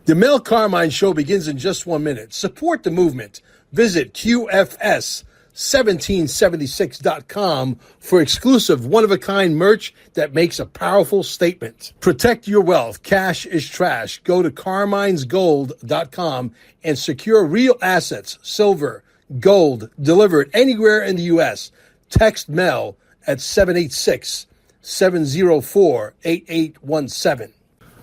The Mel Carmine Show begins in just 1 minute. Support the movement. Visit QFS1776.com for exclusive one-of-a-kind merch that makes a powerful statement. Protect your wealth. Cash is trash. Go to carminesgold.com and secure real assets, silver, gold, delivered anywhere in the U.S. Text Mel at 786-704-8817.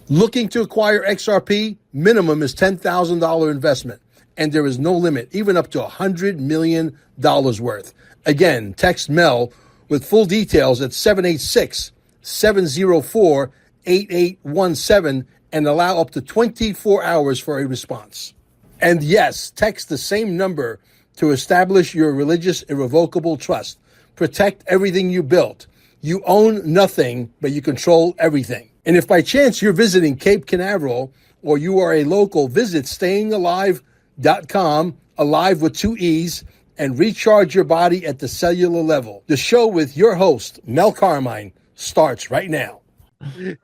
Looking to acquire XRP? Minimum is $10,000 investment, and there is no limit, even up to $100 million worth. Again, text Mel with full details at 786-704-8817 and allow up to 24 hours for a response. And yes, text the same number to establish your religious irrevocable trust. Protect everything you built. You own nothing, but you control everything. And if by chance you're visiting Cape Canaveral or you are a local, visit stayingalive.com, alive with 2 E's, and recharge your body at the cellular level. The show with your host, Mel Carmine, starts right now. You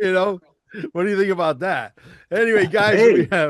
know, what do you think about that? Anyway, guys,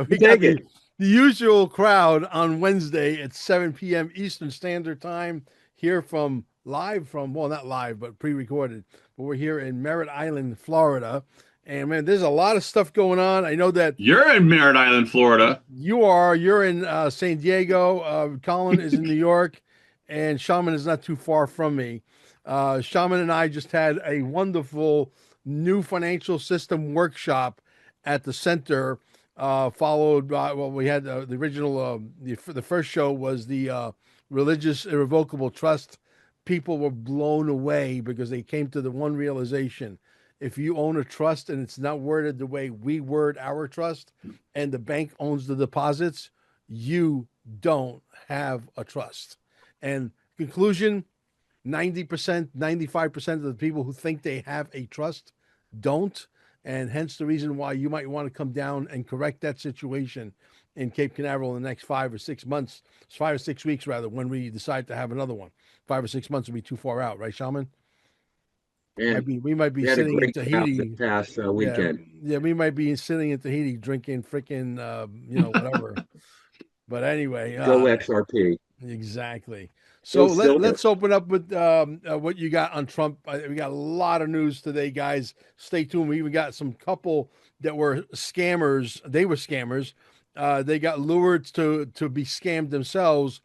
we got the usual crowd on Wednesday at 7 p.m. Eastern Standard Time here from not live, but pre-recorded. But we're here in Merritt Island, Florida. And man, there's a lot of stuff going on. I know that you're in Merritt Island, Florida. You're in San Diego. Colin is in New York, and Shaman is not too far from me. Shaman and I just had a wonderful new financial system workshop at the center, followed by, we had the original, the first show was the religious irrevocable trust. People were blown away because they came to the one realization: if you own a trust and it's not worded the way we word our trust, and the bank owns the deposits, you don't have a trust. And conclusion, 90%, 95% of the people who think they have a trust don't. And hence the reason why you might want to come down and correct that situation in Cape Canaveral in the next 5 or 6 months, 5 or 6 weeks rather, when we decide to have another one. 5 or 6 months will be too far out, right, Shaman? We might be sitting in Tahiti past weekend. Yeah, we might be sitting in Tahiti drinking freaking, whatever. But anyway, go XRP. Exactly. So let's open up with what you got on Trump. We got a lot of news today, guys. Stay tuned. We even got some couple that were scammers. They were scammers. They got lured to be scammed themselves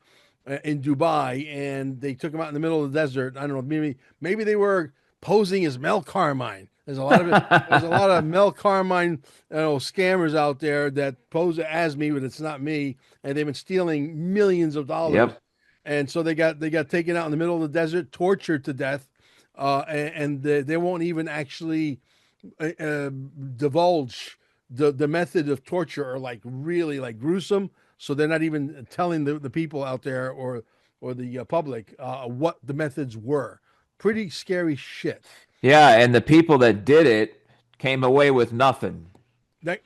in Dubai, and they took them out in the middle of the desert. I don't know. Maybe they were posing as Mel Carmine. There's a lot of there's a lot of Mel Carmine scammers out there that pose as me, but it's not me, and they've been stealing millions of dollars. Yep. And so they got taken out in the middle of the desert, tortured to death, and they won't even actually divulge the method of torture, or really gruesome. So they're not even telling the people out there or the public what the methods were. Pretty scary shit. Yeah, and the people that did it came away with nothing.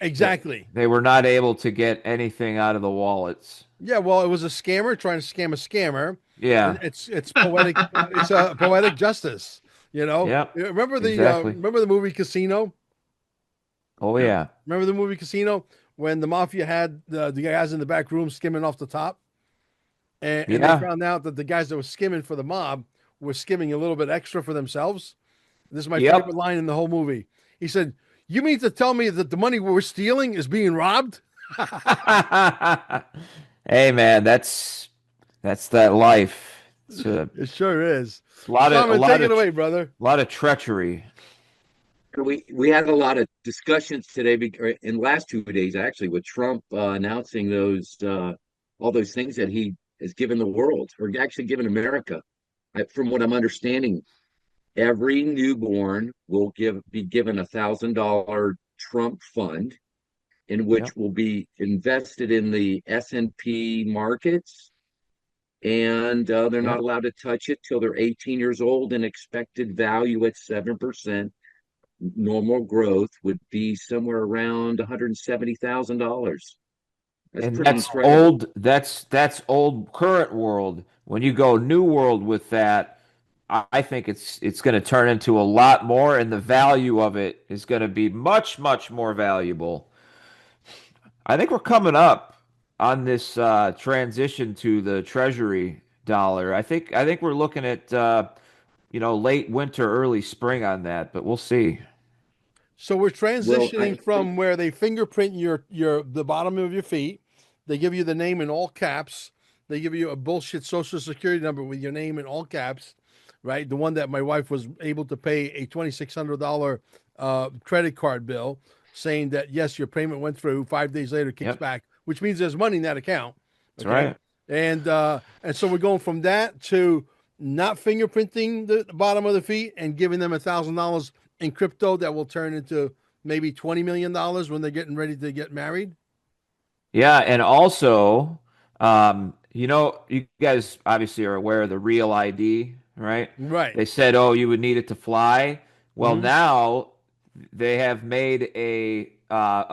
Exactly. They were not able to get anything out of the wallets. Yeah, well, it was a scammer trying to scam a scammer. Yeah, it's poetic. It's a poetic justice. Yeah. Remember exactly. Remember the movie Casino? Oh yeah. Remember the movie Casino when the mafia had the guys in the back room skimming off the top, and they found out that the guys that were skimming for the mob were skimming a little bit extra for themselves. This is my favorite line in the whole movie. He said, "You mean to tell me that the money we're stealing is being robbed?" Hey man, that's that life. It sure is. Take it away, brother. A lot of treachery. We had a lot of discussions today, in the last 2 days actually, with Trump announcing those all those things that he has given the world, or actually given America. From what I'm understanding, every newborn will be given $1,000 Trump fund, in which will be invested in the S&P markets, and they're not allowed to touch it till they're 18 years old, and expected value at 7%. Normal growth would be somewhere around $170,000. That's old. That's old current world. When you go new world with that, I think it's going to turn into a lot more, and the value of it is going to be much, much more valuable. I think we're coming up on this transition to the Treasury dollar. I think we're looking at late winter, early spring on that, but we'll see. So we're Well, transitioning from where they fingerprint your the bottom of your feet. They give you the name in all caps. They give you a bullshit social security number with your name in all caps, right? The one that my wife was able to pay a $2,600 credit card bill, saying that yes, your payment went through. 5 days later, kicks Yep, back, which means there's money in that account. that's Okay, right. and so we're going from that to not fingerprinting the bottom of the feet and giving them $1,000 in crypto that will turn into maybe $20 million when they're getting ready to get married. Yeah, and also, you guys obviously are aware of the Real ID, right? Right. They said, oh, you would need it to fly. Well, Hmm. now they have made a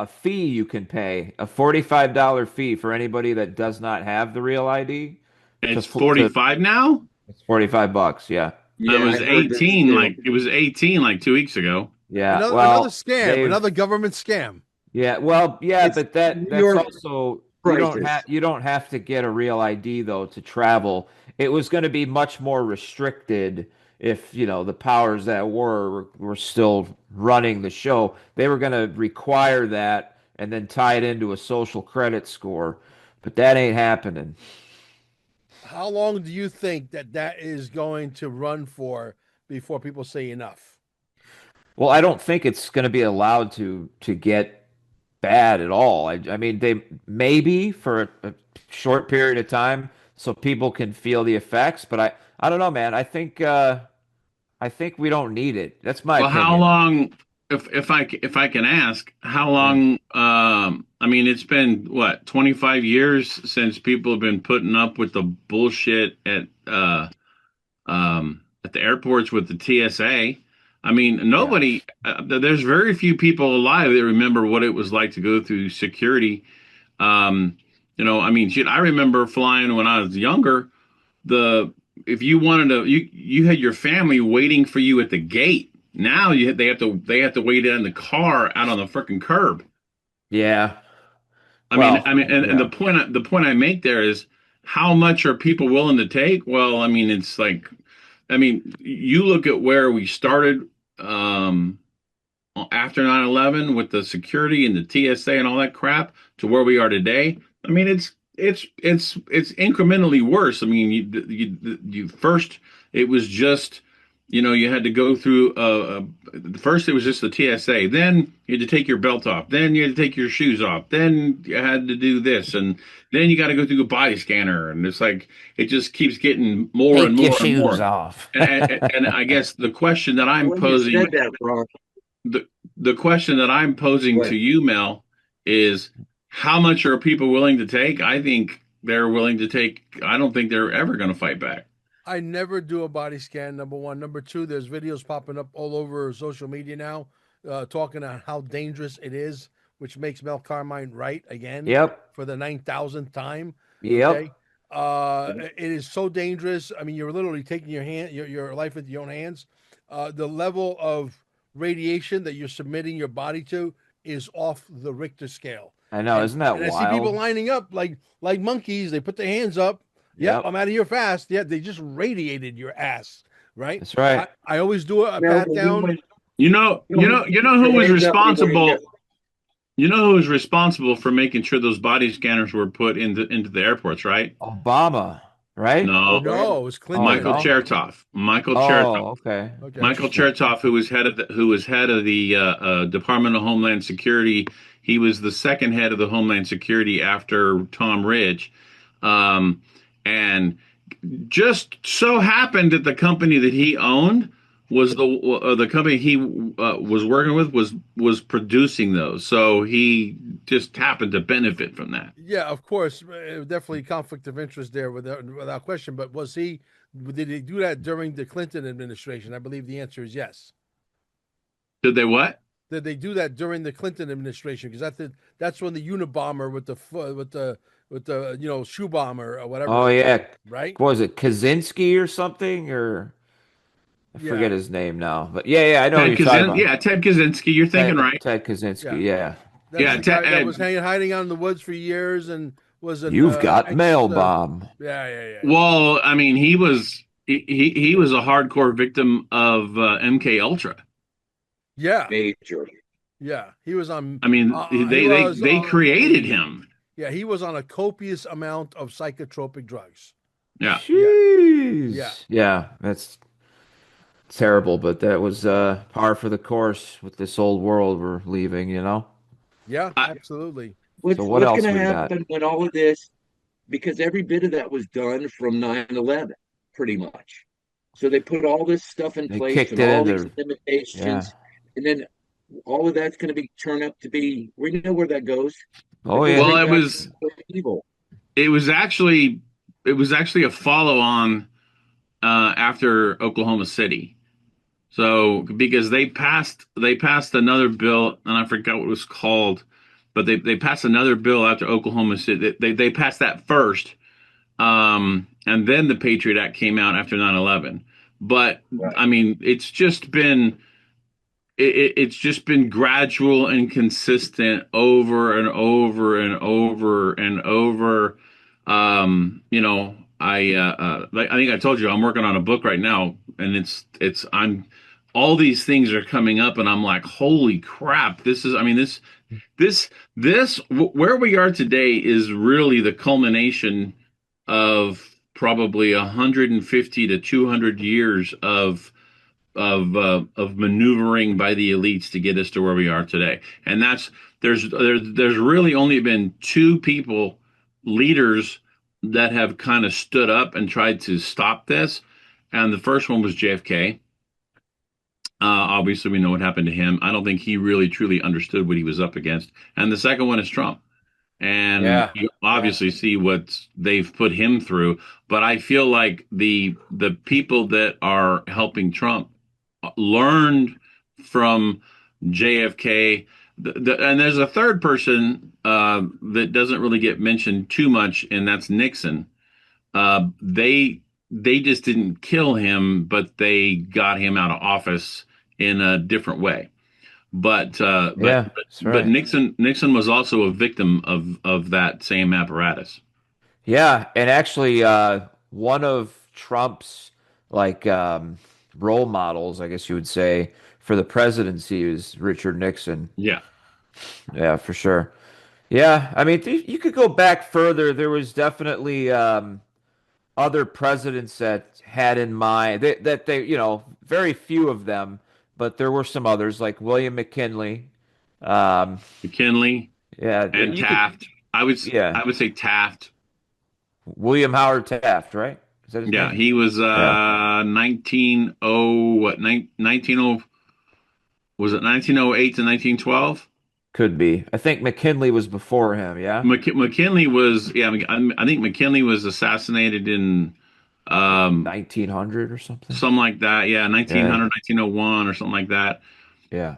fee you can pay, a $45 fee for anybody that does not have the Real ID to It's to 45 now. it's $45, yeah. I yeah, I was heard this 18, too. like it was 18 like 2 weeks ago. Yeah. Another Well, scam, they've another government scam. Yeah, well, yeah, It's but that's New York also prices. you don't have to get a real ID though to travel. It was going to be much more restricted if, the powers that were still running the show. They were going to require that and then tie it into a social credit score. But that ain't happening. How long do you think that is going to run for before people say enough? Well, I don't think it's going to be allowed to get bad at all. I mean, they maybe for a short period of time so people can feel the effects, but I don't know, man. I think we don't need it. That's my Well, how opinion. long, if I can ask, how Yeah. long? I mean, it's been what, 25 years since people have been putting up with the bullshit at the airports with the TSA. I mean, Yeah. nobody. There's very few people alive that remember what it was like to go through security. I mean, shit. I remember flying when I was younger. The If you wanted to, you had your family waiting for you at the gate. Now they have to wait in the car out on the freaking curb. Yeah. I mean, Well, and yeah. the point I make there is how much are people willing to take? Well, I mean, it's like, I mean, you look at where we started um, after 9/11 with the security and the TSA and all that crap to where we are today. I mean, it's incrementally worse. I mean, you first it was just, you had to go through first it was just the TSA, then you had to take your belt off, then you had to take your shoes off, then you had to do this, and then you got to go through a body scanner, and it's like it just keeps getting more and Take your more and shoes more. off. And I guess the question that I'm When you posing said that, Ron, the the question that I'm posing to what? you, Mel, is how much are people willing to take? I think they're willing to take. I don't think they're ever going to fight back. I never do a body scan. Number one. Number two, there's videos popping up all over social media now, talking on how dangerous it is, which makes Mel Carmine right again Yep. for the 9,000th time. Okay. Yep. It is so dangerous. I mean, you're literally taking your life into your own hands. The level of radiation that you're submitting your body to is off the Richter scale. I know, And isn't that and I see people wild? lining up like monkeys. They put their hands up. Yep, Yep. I'm out of here fast. Yeah, they just radiated your ass, right? That's I, right. I always do a No, pat but we down. went. You know, You you know, know, you you put know who your was hands up before you get. responsible. You know who was responsible for making sure those body scanners were put into the airports, right? Obama, right? No, No, it was Oh Michael Clinton. no. Chertoff. Michael Chertoff. Oh, okay. Okay. Michael Interesting. Chertoff, who was head of the Department of Homeland Security. He was the second head of the Homeland Security after Tom Ridge. Um, and just so happened that the company that he owned was the company he was working with was producing those. So he just happened to benefit from that. Yeah, of course, definitely conflict of interest there without question. But did he do that during the Clinton administration? I believe the answer is yes. Did they what? Did they do that during the Clinton administration? Because that's when the Unabomber with the shoe bomber or whatever Oh it was, yeah. right? What was it Kaczynski or something? Or I Yeah, forget his name now. But yeah, I know what you're talking about. Yeah, Ted Kaczynski. You're thinking Ted, right. Ted Kaczynski. yeah. Yeah. That's Yeah, the guy that was hiding out in the woods for years and was an You've got ex. mail bomb. Yeah. well, I mean, he was a hardcore victim of MK Ultra. Yeah, Major. yeah. He was on. I mean, He was they on created a. him. Yeah, he was on a copious amount of psychotropic drugs. Yeah. Yeah, yeah, Jeez. Yeah, that's terrible, but that was par for the course with this old world we're leaving, you know? yeah. I, Absolutely. So what What's going else to we got? happen when all of this, because every bit of that was done from 9/11, pretty much. So they put all this stuff in They place kicked and it all these into, yeah. limitations, and then all of that's going to be turned up to be. We know where that goes. It Oh goes yeah. well, right back to evil. it was actually a follow on after Oklahoma City. So because they passed another bill, and I forgot what it was called, but they passed another bill after Oklahoma City. They passed that first, and then the Patriot Act came out after 9/11. But Right. I mean, it's just been gradual and consistent over and over and over and over. I think I told you I'm working on a book right now, and it's I'm all these things are coming up, and I'm like, holy crap! This is, I mean, where we are today is really the culmination of probably 150 to 200 years of maneuvering by the elites to get us to where we are today. And there's really only been two people, leaders, that have kind of stood up and tried to stop this. And the first one was JFK. Obviously, we know what happened to him. I don't think he really truly understood what he was up against. And the second one is Trump. And Yeah. you Yeah. obviously see what they've put him through. But I feel like the people that are helping Trump learned from JFK. And there's a third person that doesn't really get mentioned too much, and that's Nixon. They just didn't kill him, but they got him out of office in a different way. But Yeah, that's right. Nixon was also a victim of that same apparatus. Yeah, and actually one of Trump's like role models, I guess you would say, for the presidency is Richard Nixon. Yeah. Yeah, for sure. Yeah, I mean, you could go back further. There was definitely other presidents that had in mind that they, very few of them, but there were some others like William McKinley. Um, McKinley yeah, and you could, Taft. yeah, I would say Taft. William Howard Taft, right? Is that his Yeah, name? he was Yeah, 19 was it 1908 to 1912? could be. I think McKinley was before him. Yeah, McKinley was, yeah, I think McKinley was assassinated in like um 1900 or something. something like that. Yeah, Yeah, 1900, 1901 or something like that. yeah,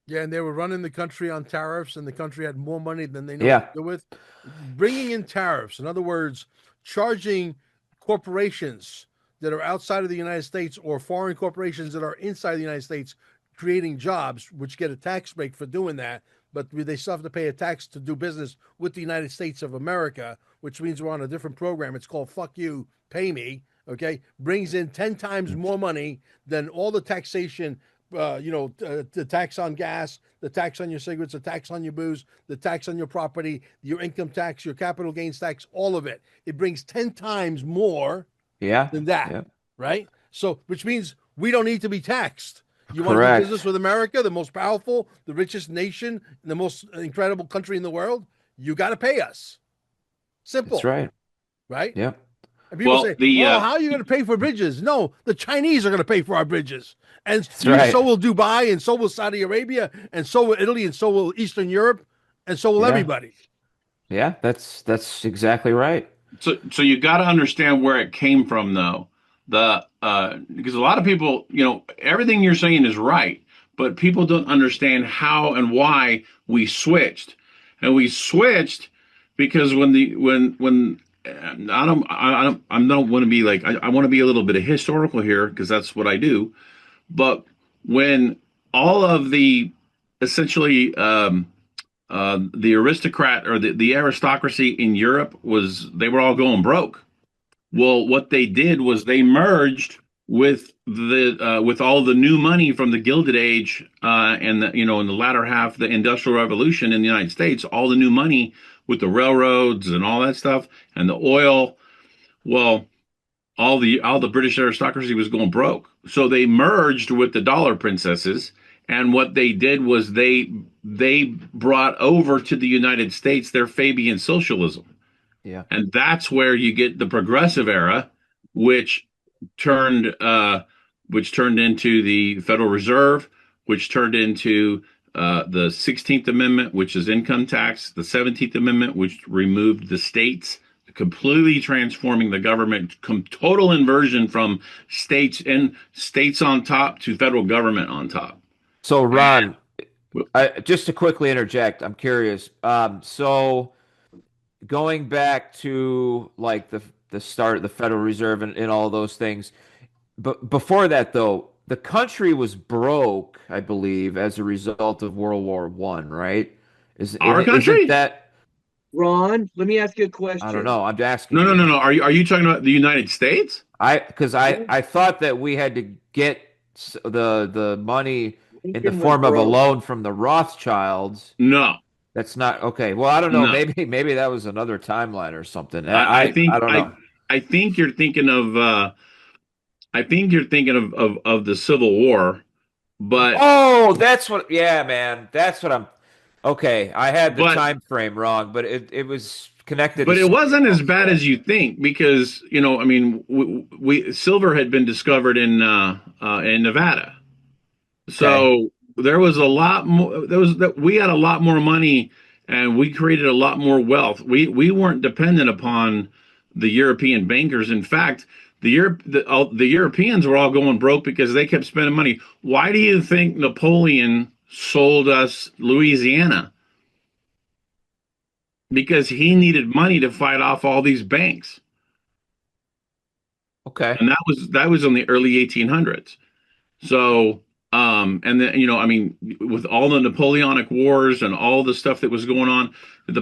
Yeah, and they were running the country on tariffs, and the country had more money than they know what yeah, to do with. Bringing in tariffs, in other words, charging corporations that are outside of the United States or foreign corporations that are inside the United States, creating jobs, which get a tax break for doing that, but they still have to pay a tax to do business with the United States of America, which means we're on a different program. It's called Fuck You, Pay Me. Okay, brings in 10 times more money than all the taxation, the tax on gas, the tax on your cigarettes, the tax on your booze, the tax on your property, your income tax, your capital gains tax, all of it. It brings 10 times more yeah, than that, yeah. right? So, which means we don't need to be taxed. You want to do business Correct. with America, the most powerful, the richest nation, the most incredible country in the world? You got to pay us. That's Simple, right. right? Yep. And people Well, say, well, how are you going to pay for bridges? No, the Chinese are going to pay for our bridges. And That's right. so will Dubai, and so will Saudi Arabia, and so will Italy, and so will Eastern Europe, and so will Yeah. everybody. Yeah, that's exactly right. so you got to understand where it came from, though. Because a lot of people, everything you're saying is right, but people don't understand how and why we switched, and we switched because when I don't want to be like I want to be a little bit of historical here because that's what I do. But when all of the essentially the aristocrat or the aristocracy in Europe they were all going broke. Well, what they did was they merged with all the new money from the Gilded Age and in the latter half of the Industrial Revolution in the United States, all the new money with the railroads and all that stuff and the oil. Well, all the British aristocracy was going broke. So they merged with the dollar princesses, and what they did was they brought over to the United States their Fabian socialism. Yeah. And that's where you get the progressive era, which turned into the Federal Reserve, which turned into the 16th Amendment, which is income tax, the 17th Amendment, which removed the states, completely transforming the government, total inversion from states on top to federal government on top. So, Ron, And, just to quickly interject, I'm curious. So going back to like the start of the Federal Reserve and all those things, but before that though, the country was broke, I believe, as a result of World War One, right? our Isn't country? that? Ron, let me ask you a I don't question. know. I'm asking No, no, you. no, no. Are you talking about the United States? Because Yeah, I thought that we had to get the money in the Lincoln went form of a broke. loan from the Rothschilds. No, That's not okay. Well, I don't know. no. Maybe that was another timeline or something. I I think don't know. I think you're thinking of of the Civil War, but Oh, that's what. Yeah, man. That's what I'm. Okay, I had the but time frame wrong, but it was connected to but it something wasn't as else. bad Yeah. as you think because I mean silver had been discovered in Nevada. Okay. So there was a lot more. We had a lot more money, and we created a lot more wealth. We weren't dependent upon the European bankers. In fact, the Europeans were all going broke because they kept spending money. Why do you think Napoleon sold us Louisiana? Because he needed money to fight off all these banks, Okay. and that was in the early 1800s. So, and then I mean, with all the Napoleonic Wars and all the stuff that was going on, the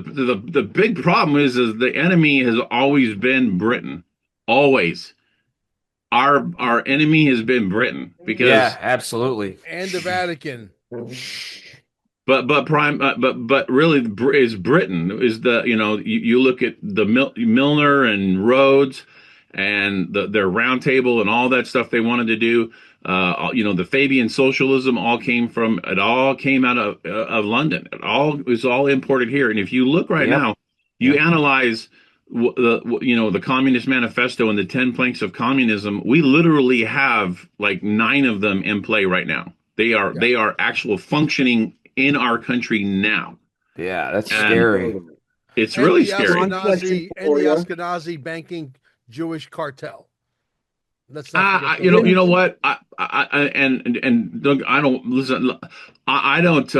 big problem is the enemy has always been Britain, always. Our enemy has been Britain Yeah, because, absolutely. And the Vatican. but really is Britain is you look at the Milner and Rhodes and their round table and all that stuff they wanted to do. The Fabian socialism all came out of London. It was all imported here. And if you look right Yep. now, you Yep. analyze the Communist Manifesto and the 10 planks of communism. We literally have like 9 of them in play right now. They are Yeah. they are actual functioning in our country now, Yeah, that's and scary. it's And really the scary. One question for you. Ashkenazi banking Jewish cartel. Let's not forget those You know guys. what? And look, I don't listen. I don't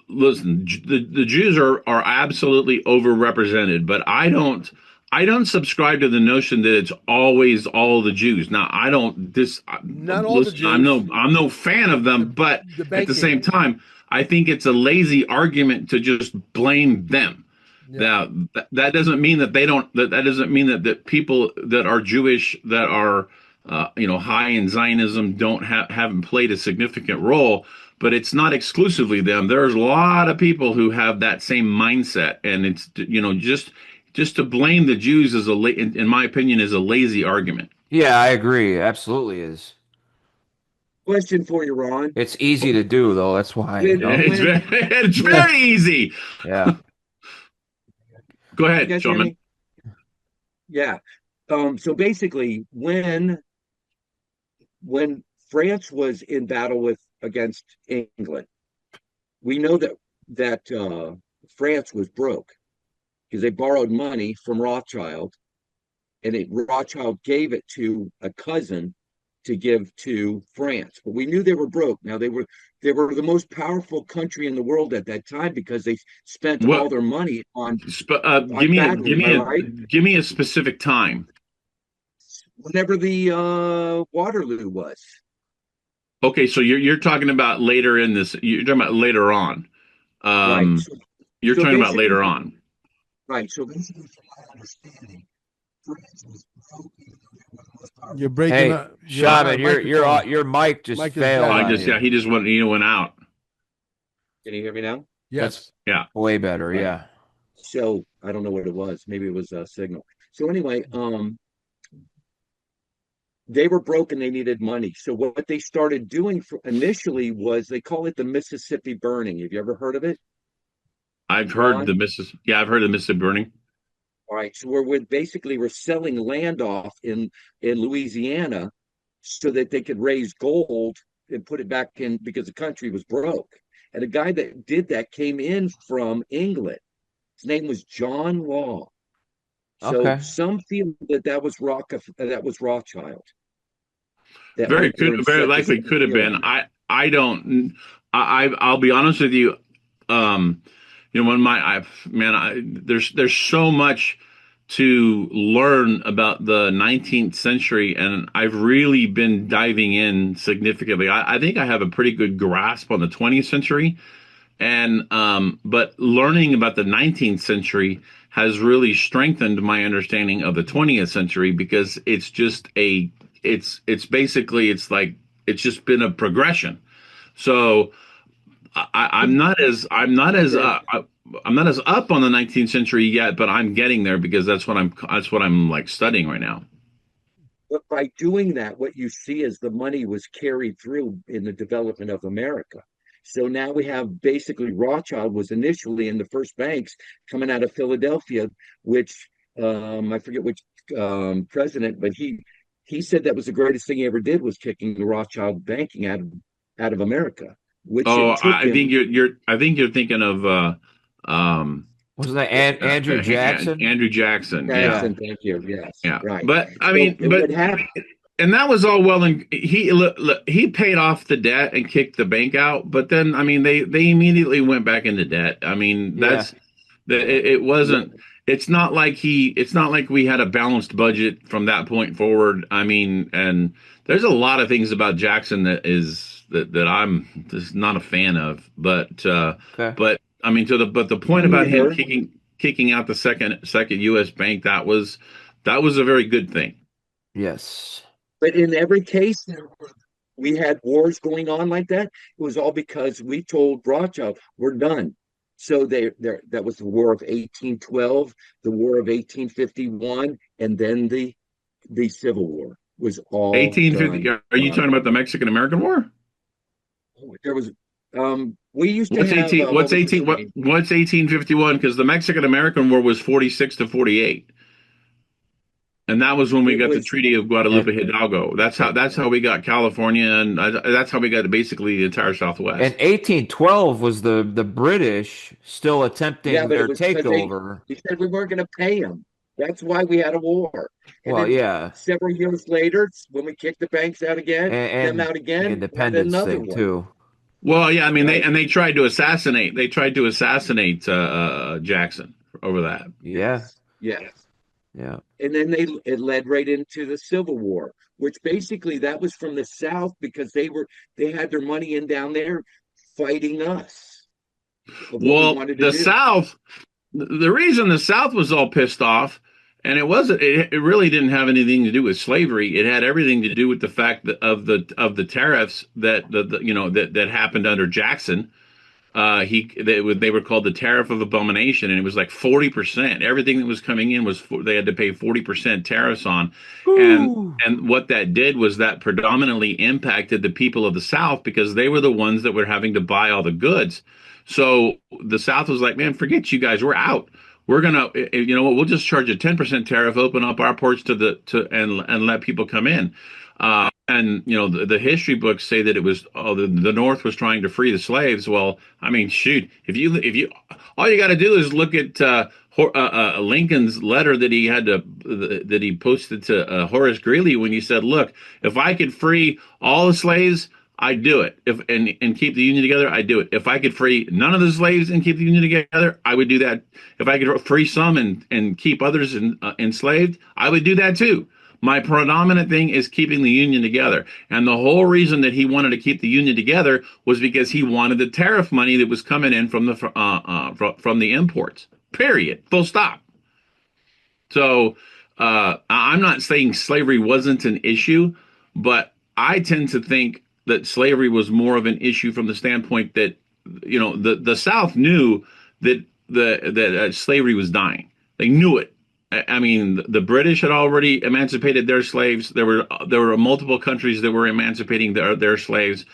listen. The Jews are absolutely overrepresented, but I don't subscribe to the notion that it's always all the Jews. Now, I don't Not all the listen. I'm Jews. no fan of them, but The at the banking. same time, I think it's a lazy argument to just blame them. Yeah. Now, that doesn't mean that they don't. That doesn't mean that people that are Jewish that are high in Zionism haven't played a significant role, but it's not exclusively them. There's a lot of people who have that same mindset, and it's just to blame the Jews in my opinion, is a lazy argument. Yeah, I agree. Absolutely is. Question for you, Ron. It's easy to do though. That's why, When It's when very easy. Yeah. Go you ahead, guys hear Shulman. me? Yeah. So basically, when France was in battle with against England, we know that France was broke because they borrowed money from Rothschild, and Rothschild gave it to a cousin to give to France. But we knew they were broke. Now they were the most powerful country in the world at that time because they spent all What? their money on Give me a battle. Am I right? give me a specific time. Whenever the Waterloo was. Okay, so you're talking about later in this. You're talking about later on. Right. Um, So You're So talking about basically, later on. right. So basically, from my understanding, France was You're breaking Hey, up your Shaman, microphone. your mic just Mic is failed dead. I on just, you. yeah, he just went out. Can you hear me now? That's Yes. Yeah. way better. Right. Yeah. So I don't know what it was. Maybe it was a signal. So anyway, they were broke and they needed money. So what they started doing initially was they call it the Mississippi Burning. Have you ever heard of it, I've heard Ron? the Mississippi. Yeah, I've heard the Mississippi burning. All right. So we're selling land off in Louisiana so that they could raise gold and put it back in because the country was broke. And the guy that did that came in from England. His name was John Law. So Okay. some feel that that was Rothschild that Very went could, there and very set this likely could have deal been. up. I don't. I'll be honest with you. Um, when there's so much to learn about the 19th century, and I've really been diving in significantly. I think I have a pretty good grasp on the 20th century, and but learning about the 19th century has really strengthened my understanding of the 20th century because it's basically it's like it's just been a progression. So Yeah. I'm not as up on the 19th century yet, but I'm getting there because that's what I'm like studying right now. But by doing that, what you see is the money was carried through in the development of America. So now we have basically Rothschild was initially in the first banks coming out of Philadelphia, which I forget which president, but he said that was the greatest thing he ever did was kicking the Rothschild banking out of America, which Oh, it took I think him. you're thinking of um Wasn't that Andrew yeah, Jackson? Andrew Jackson. Yeah, Yeah. Jackson, thank you. Yes, yeah. right. But I So mean, but what happened? and that was all well, and he paid off the debt and kicked the bank out. But then, I mean, they immediately went back into debt. I mean, Yeah. that's it wasn't. It's not like we had a balanced budget from that point forward. I mean, and there's a lot of things about Jackson that I'm just not a fan of. Okay. But I mean, the point about him Remember, kicking out the second U.S. bank, that was a very good thing. Yes. but in every case, we had wars going on like that. It was all because we told Rothschild we're done. So that was the War of 1812, the War of 1851, and then the Civil War was all 1850. done Are you by. talking about the Mexican American War? There was we used to have what What's was his 18? name? What's 1851? Because the Mexican American War was 46 to 48, and that was when we It got the was Treaty of And Guadalupe Hidalgo. That's how we got California, and that's how we got basically the entire and Southwest. 1812 was the British still yeah, attempting but it their was because takeover. they said we weren't going to pay them. That's why we had a war. And Well, then yeah. several years later, when we kicked the banks out again, them And out the again, we had independence another thing one. too. Well, yeah, I mean Right. they tried to assassinate Jackson over that. Yeah. Yes. Yes. Yeah. And then it led right into the Civil War, which basically that was from the South because they had their money in down there fighting us of what we Well, wanted to the do. South, the reason the South was all pissed off, and it really didn't have anything to do with slavery. It had everything to do with the fact of the tariffs that happened under Jackson. They were called the tariff of abomination, and it was like 40%. Everything that was coming in they had to pay 40% tariffs on, and Woo. what that did was that predominantly impacted the people of the South because they were the ones that were having to buy all the goods. So the South was like, man, forget you guys, we're out. We're gonna, you know what? We'll just charge a 10% tariff, open up our ports and let people come in. And the history books say that it was the North was trying to free the slaves. Well, I mean, shoot, if you all you got to do is look at Lincoln's letter that he posted to Horace Greeley when he said, "Look, if I could free all the slaves, I'd do it. If and keep the Union together, I'd do it. If I could free none of the slaves and keep the Union together, I would do that. If I could free some and keep others enslaved, I would do that too." My predominant thing is keeping the union together. And the whole reason that he wanted to keep the union together was because he wanted the tariff money that was coming in from the imports. Period. Full stop. So I'm not saying slavery wasn't an issue, but I tend to think that slavery was more of an issue from the standpoint that, the South knew that slavery was dying. They knew it. I mean, the British had already emancipated their slaves. There were multiple countries that were emancipating their slaves.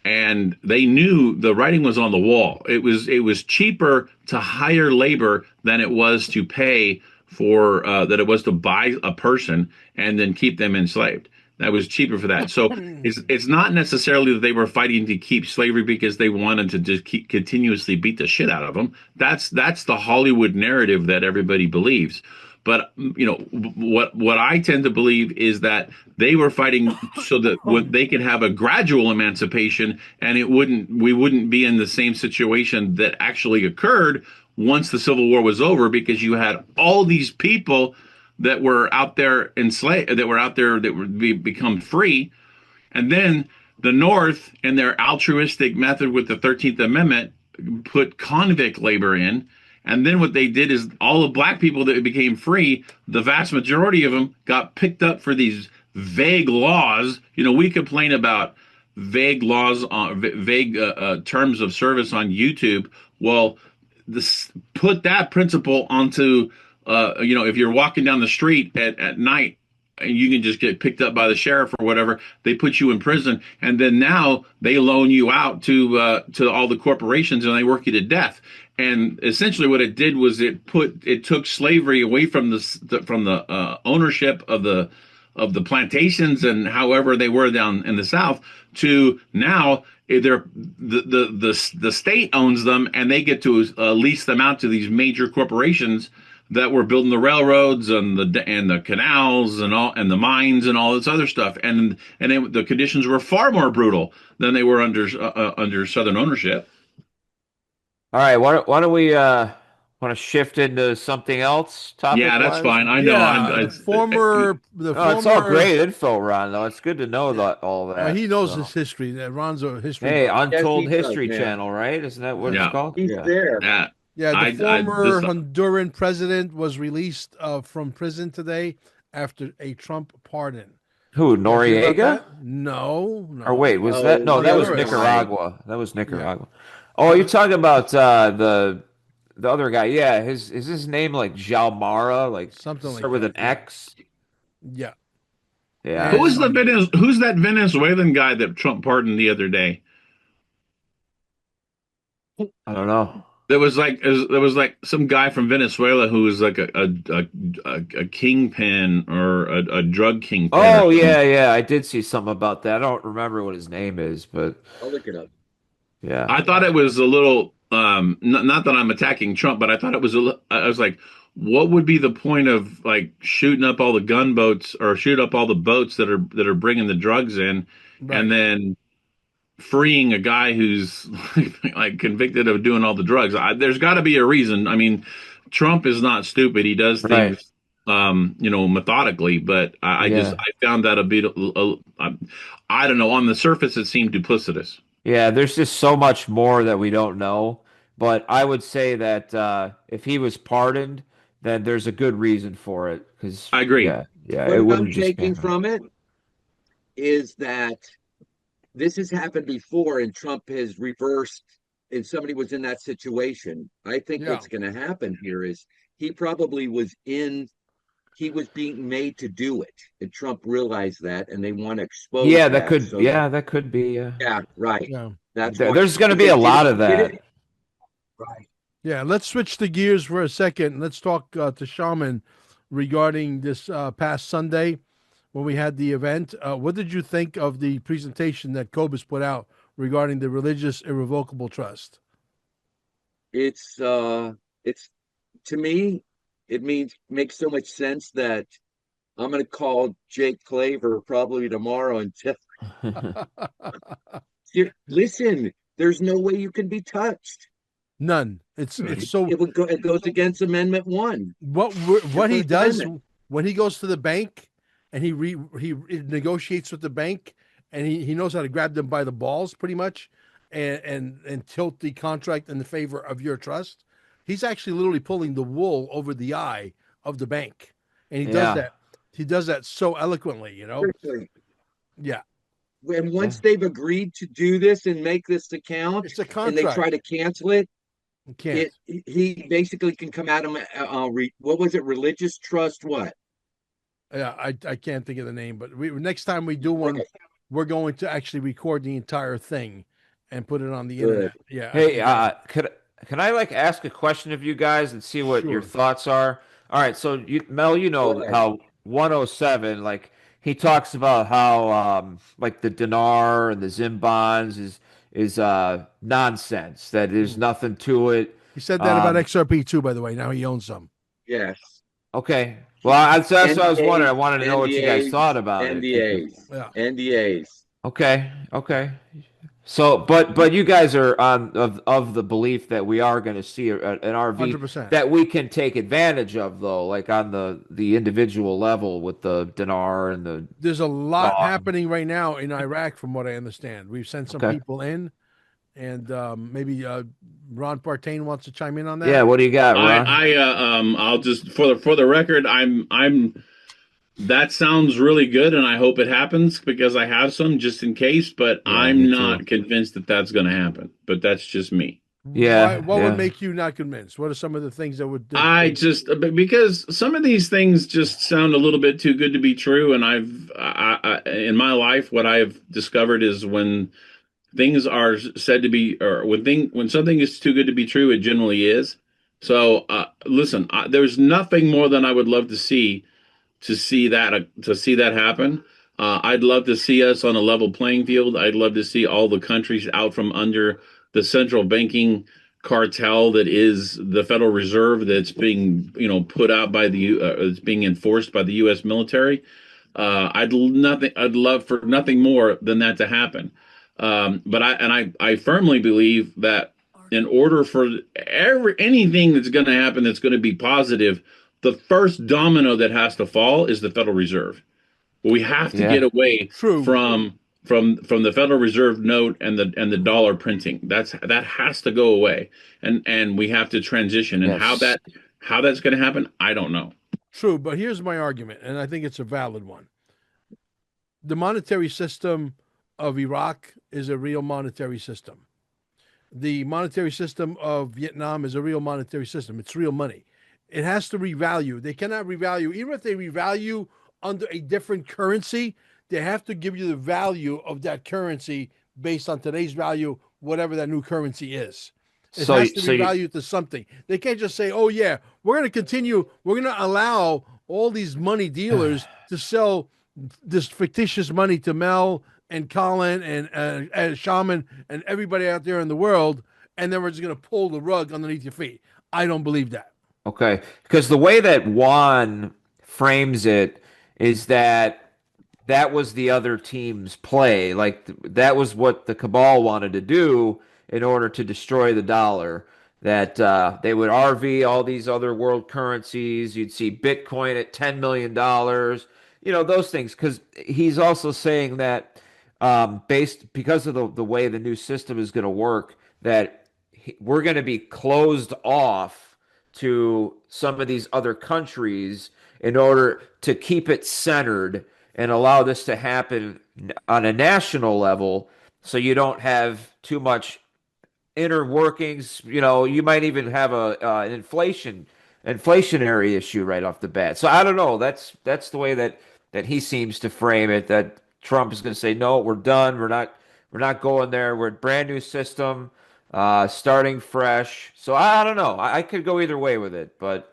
And they knew the writing was on the wall. It was cheaper to hire labor than it was to pay for that it was to buy a person and then keep them enslaved. That was cheaper for that. So it's not necessarily that they were fighting to keep slavery because they wanted to just keep continuously beat the shit out of them. That's the Hollywood narrative that everybody believes. But what I tend to believe is that they were fighting so that they could have a gradual emancipation, and we wouldn't be in the same situation that actually occurred once the Civil War was over, because you had all these people that were out there enslaved, that were out there that would become free, and then the North, in their altruistic method with the 13th Amendment, put convict labor in. And then what they did is all the black people that became free, the vast majority of them got picked up for these vague laws. We complain about vague laws on vague terms of service on YouTube. Well, put that principle onto, if you're walking down the street at night, and you can just get picked up by the sheriff or whatever, they put you in prison, and then now they loan you out to all the corporations, and they work you to death. And essentially, what it did was it took slavery away from the ownership of the plantations and however they were down in the South, to now the state owns them, and they get to lease them out to these major corporations that were building the railroads and the canals and the mines and all this other stuff. And the conditions were far more brutal than they were under Southern ownership. All right, why don't we want to shift into something else topic Yeah, that's wise? fine. I know. Yeah, It's all great info, Ron, though. It's good to know all that. he knows so. his history. Ron's a history. Hey, buff. Untold Yes, he does, History man. Channel, right? Isn't that what Yeah. it's called? He's Yeah. there. Yeah, the former just Honduran president was released from prison today after a Trump pardon. Who, You guys hear about Noriega? that? No. Or wait, was No, that? No, the that was other guy. Nicaragua. That was Nicaragua. Oh, you're talking about the other guy. Yeah, is his name like Jalmara? Like Something like start with that, an yeah. X? Yeah. Yeah. who's that Venezuelan guy that Trump pardoned the other day? I don't know. There was like some guy from Venezuela who was like a kingpin or a drug kingpin. Oh, yeah. I did see something about that. I don't remember what his name is, but I'll look it up. yeah. I thought it was a little not that I'm attacking Trump, but I thought it was I was like, what would be the point of like shooting up all the gunboats or shoot up all the boats that are bringing the drugs in, Right. and then freeing a guy who's like convicted of doing all the drugs? There's got to be a reason. I mean, Trump is not stupid. He does Right. things methodically, but I found that a bit I don't know, on the surface it seemed duplicitous. Yeah, there's just so much more that we don't know. But I would say that if he was pardoned, then there's a good reason for it. Because I agree. Yeah, What it I'm wouldn't just taking from it is that this has happened before, and Trump has reversed, and somebody was in that situation. I think Yeah. what's going to happen here is he probably was being made to do it, and Trump realized that, and they want to expose Yeah, that that could be. yeah, right. Yeah. That's There's going to be a lot of that. Right. Yeah, let's switch the gears for a second. Let's talk to Shaman regarding this past Sunday when we had the event. What did you think of the presentation that Cobus put out regarding the religious irrevocable trust? It's to me, it makes so much sense that I'm going to call Jake Claver probably tomorrow and tell listen, there's no way you can be touched. None. It's so It goes against Amendment 1. what he does. Amendment. when he goes to the bank and he negotiates with the bank, and he knows how to grab them by the balls pretty much, and tilt the contract in the favor of your trust. He's actually literally pulling the wool over the eye of the bank, and he does Yeah. that. He does that so eloquently, you know. Seriously. Yeah, And Yeah. once they've agreed to do this and make this account, it's a and they try contract. to cancel it, You can't. he basically can come at him. What was it? Religious trust? What? Yeah, I can't think of the name, but next time we do one, Right. we're going to actually record the entire thing and put it on the Good. internet. Yeah, I Hey, think can I like ask a question of you guys and see what your sure. thoughts are? All right, so Mel, you Go know ahead. how 107, like he talks about how like the dinar and the zim bonds is nonsense, that there's Mm. nothing to it. He said that about Um, XRP too, by the way. Now he owns some. Yes. okay, well, that's what I was wondering. I NDAs, wanted to know what you guys thought about it. NDAs, Yeah, NDAs. Okay, okay. So, but you guys are on of the belief that we are going to see an RV 100%. that we can take advantage of, though, like on the individual level with the dinar and the There's a lot dog. happening right now in Iraq, from what I understand. We've sent some Okay. people in, and maybe Ron Partain wants to chime in on Yeah, that. what do you got, Ron? I'll just for the record, I'm that sounds really good, and I hope it happens because I have some just in case. But Yeah, me I'm too. not convinced that that's going to happen. But that's just me. Why? Yeah, What would yeah. make you not convinced? What are some of the things that would? I just because some of these things just sound a little bit too good to be true, and in my life what I've discovered is when things are said to be, or when something is too good to be true, it generally is. So listen, there's nothing more than I would love to see that happen. I'd love to see us on a level playing field. I'd love to see all the countries out from under the central banking cartel that is the Federal Reserve, that's being put out by it's being enforced by the U.S. military. I'd love for nothing more than that to happen. But I firmly believe that in order for anything that's going to happen that's going to be positive, the first domino that has to fall is the Federal Reserve. We have to get Yeah. away True. from the Federal Reserve note and the dollar printing. That has to go away, and we have to transition. And Yes. how that's going to happen, I don't know. True, but here's my argument, and I think it's a valid one. The monetary system of Iraq is a real monetary system. The monetary system of Vietnam is a real monetary system. It's real money. It has to revalue. They cannot revalue, even if they revalue under a different currency, they have to give you the value of that currency based on today's value, whatever that new currency is. It So has to so you revalue to something. They can't just say, oh, yeah, we're going to continue, we're going to allow all these money dealers to sell this fictitious money to Mel and Colin and Shaman and everybody out there in the world, and then we're just going to pull the rug underneath your feet. I don't believe that. Okay, because the way that Juan frames it is that that was the other team's play. Like that was what the cabal wanted to do in order to destroy the dollar. That they would RV all these other world currencies. You'd see Bitcoin at $10 million. You know those things. Because he's also saying that based because of the way the new system is going to work, that we're going to be closed off to some of these other countries in order to keep it centered and allow this to happen on a national level so you don't have too much inner workings. You know, you might even have an inflationary issue right off the bat. So I don't know. That's the way that he seems to frame it. That Trump is going to say, no, we're done. We're not going there. We're a brand new system, starting fresh. So I don't know. I could go either way with it, but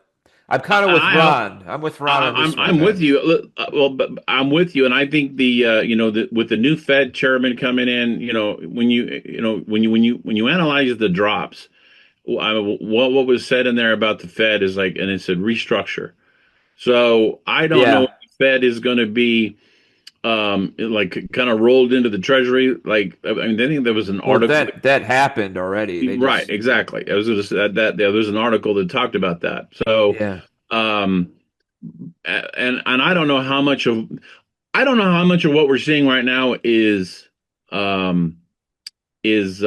I'm kind of with I Ron. I'm with Ron on this one, I'm with man. you. Well, but I'm with you, and I think with the new Fed chairman coming in, when you analyze the drops, what was said in there about the Fed is like, and it said restructure. So I don't know if Yeah. the Fed is going to be like kind of rolled into the Treasury. Like I mean, I think there was an Well, article. that happened already. They Right, just exactly. I was going to say that, there's an article that talked about that. So. yeah. Um, and I don't know how much of what we're seeing right now um is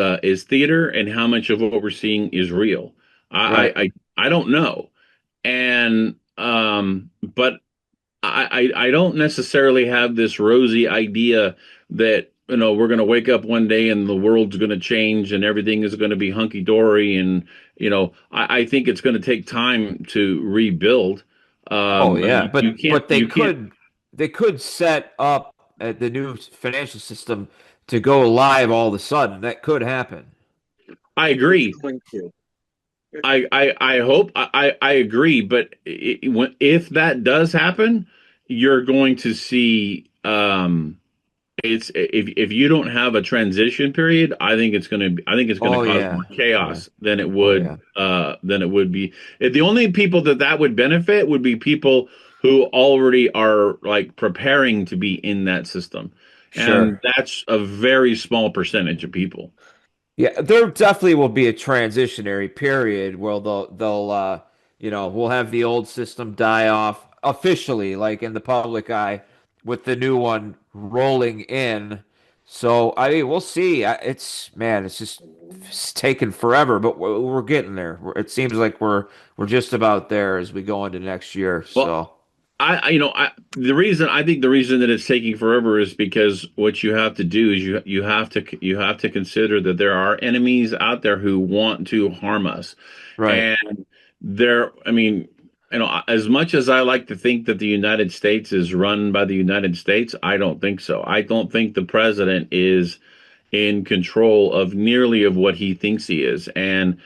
theater and how much of what we're seeing is real. Right. I don't know. And but I don't necessarily have this rosy idea that we're going to wake up one day and the world's going to change and everything is going to be hunky dory, and I think it's going to take time to rebuild. Oh yeah, You can't but you can't. they could set up the new financial system to go live all of a sudden. That could happen. I It's agree. going to. I hope I agree, but if that does happen, you're going to see it's if you don't have a transition period, I think it's gonna Oh cause yeah. more Yeah. chaos Oh yeah. than it would be. The only people that would benefit would be people who already are like preparing to be in that system, and Sure. that's a very small percentage of people. Yeah, there definitely will be a transitionary period where we'll have the old system die off officially, like in the public eye, with the new one rolling in. So, I mean, we'll see. It's just it's taking forever, but we're getting there. It seems like we're just about there as we go into next year. Well, So, the reason that it's taking forever is because what you have to do is you have to consider that there are enemies out there who want to harm us, right. and I mean, as much as I like to think that the United States is run by the United States, I don't think so. I don't think the president is in control of nearly of what he thinks he is, and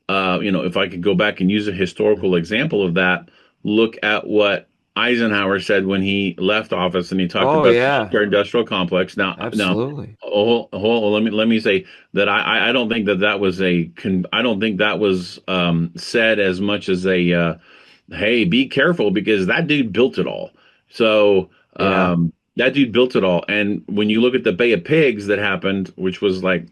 if I could go back and use a historical example of that, look at what Eisenhower said when he left office and he talked Oh about the yeah, military industrial complex. Now, absolutely. let me say that I don't think that was I don't think that was said as much as hey, be careful because that dude built it all. So Yeah. that dude built it all. And when you look at the Bay of Pigs that happened, which was like